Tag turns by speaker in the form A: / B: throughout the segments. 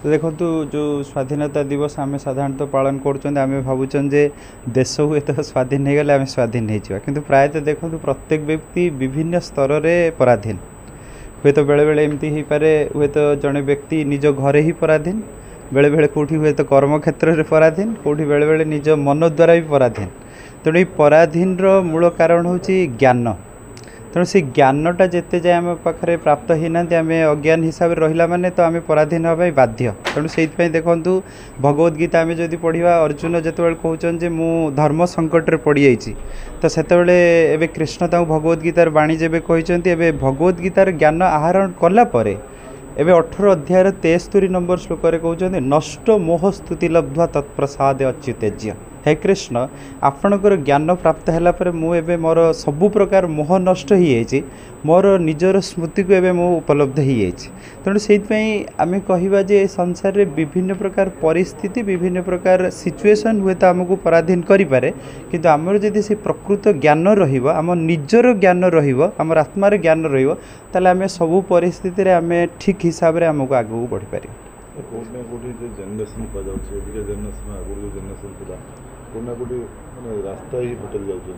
A: तो देखो जो स्वाधीनता दिवस आम साधारणतः पालन करें भावुन जे देश हुए तो स्वाधीन हो गले आम स्वाधीन हो कि प्रायतः देखो प्रत्येक व्यक्ति विभिन्न स्तर में पराधीन हुए तो बेले बेले एमती हो पारे हुए तो जड़े व्यक्ति निज घरे ही पराधीन बेले बेले कौटी हुए तो कर्म क्षेत्र में पराधीन कौटी बेले बेले निज मन द्वारा भी पराधीन तेणु ये पराधीन मूल कारण हूँ ज्ञान तेणु से ज्ञानटा जिते जाए आम पाखे प्राप्त होना आम अज्ञान हिसाब से रहा माने तो आम पराधीन हाँ बाध्य तेणु से देखूँ भगवद गीता आम जब पढ़ा अर्जुन जिते कहते मु धर्म संकट में पड़ जाइए तो से कृष्ण भगवद गीतार बाणी जब कहते भगवद गीतार ज्ञान आहरण कलापर एवं 18 अध्याय 73 नंबर श्लोक कहते नष्ट मोह स्तुति लब्ध्वा तत्प्रसाद अच्युतेज्य हे कृष्ण आपणकर ज्ञान प्राप्त है मुझे मोर सबु प्रकार मोह नष्ट हो जाए मोर निजर स्मृति को एवं मु उपलब्ध हो जाए तेणु से आम कहवा जे संसार में विभिन्न प्रकार परिस्थिति विभिन्न प्रकार सिचुएशन हुए तो आमको पराधीन करें किंतु आमर जदि से प्रकृत ज्ञान रम निजर ज्ञान रम आत्मार ज्ञान रामें सबू परिस्थिति आम ठीक हिसाब से आमको आगू बढ़ी पार
B: रास्ता ही भटक जाऊँ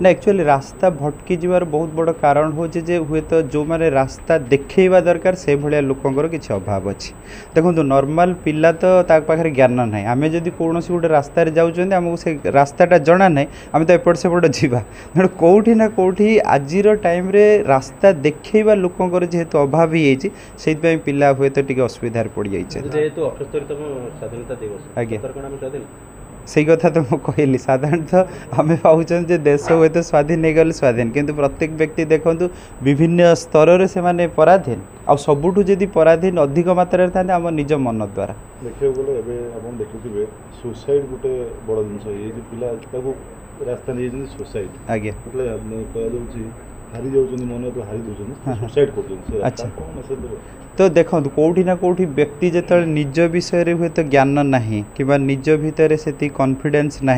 A: ना एक्चुअली रास्ता भटकी जीवार बहुत बड़ कारण हो जे हुए तो जो माने रास्ता देखा दरकार से भाया लोकंर किसी अभाव अच्छी देखो नॉर्मल पिला तो पाखे ज्ञान ना आम जब कौन गोटे रास्तार जाऊँ आमको से रास्ताटा जना ना आम तो एपट सेपट जावा तेणु कौटी ना कौटी आज टाइम रास्ता देखा लोकंर जेहेतु अभाव हो पिला हुए तो टी असुविधार पड़ जाइए आज्ञा से कथा तो मुझे कहली साधारणतः आम भावुन देश हुए तो स्वाधीन हो गले स्वाधीन किंतु प्रत्येक व्यक्ति देखूँ विभिन्न स्तर से माने पराधीन आ सबुठू जदि पराधीन अधिक मात्रा था आम निज मन द्वारा
B: देखा गले देखुए सुसाइड गोटे बड़ जिन पिला रास्ता नहीं सुसाइड
A: आज्ञा
B: कह हारी जाऊँ मन तो हारी दूसरी सुसाइड कर
A: अच्छा तो देखो कौटी ना कौटी व्यक्ति जो निज विषय हुए तो ज्ञान ना कि निज भितर से कॉन्फिडेंस ना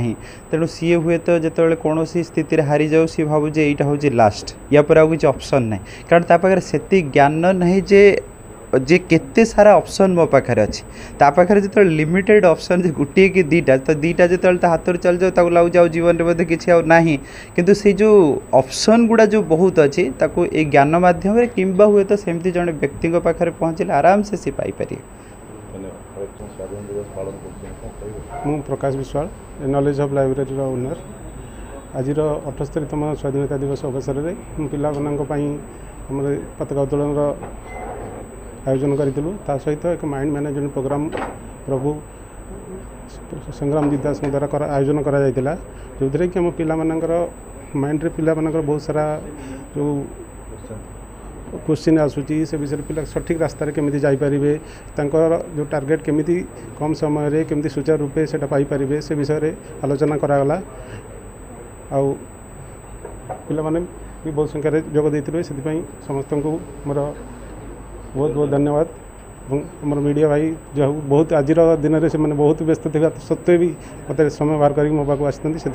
A: तेणु सी हुए तो जो कौन स्थिति हारी जाऊ सी भाव जे यहाँ हूँ लास्ट या पर आ किसी ऑप्शन ना कारण तापाखे से ज्ञान ना जे केते सारा ऑप्शन मो पाखे अच्छी तापाखे जो लिमिटेड ऑप्शन जे गोटे कि दीटा तो दीटा जो हाथ चल जाओ लगुच जाओ जीवन में बोधे किसी नहीं किंतु से जो ऑप्शन गुड़ा जो बहुत अच्छी ताको ए ज्ञान माध्यम किंबा हुए तो सेमती जड़े व्यक्ति पाखे पहुँचले आराम से सी पाइपर
C: मु Prakash Biswal knowledge of library owner आज 78तम स्वाधीनता दिवस अवसर में पिला पताका उत्तोलन आयोजन करूँ सहित एक माइंड मैनेजमेंट प्रोग्राम प्रभु संग्राम दास द्वारा आयोजन करा जो कि आम पिला माइंड रे पिला बहुत सारा जो क्वेश्चन आसूची से विषय पिला सठिक रास्तार केमी जापर जो टार्गेट केमी कम समय केमी सुचारू रूपे से पाइपर से विषय आलोचना करागला आउ पिला माने भी बहुत संख्यार जोग देते से समस्त को मोर बहुत बहुत धन्यवाद और मीडिया भाई जो बहुत आज दिन में से बहुत व्यस्त थे सत्वे भी मत समय बाहर कर मो पाक आसती से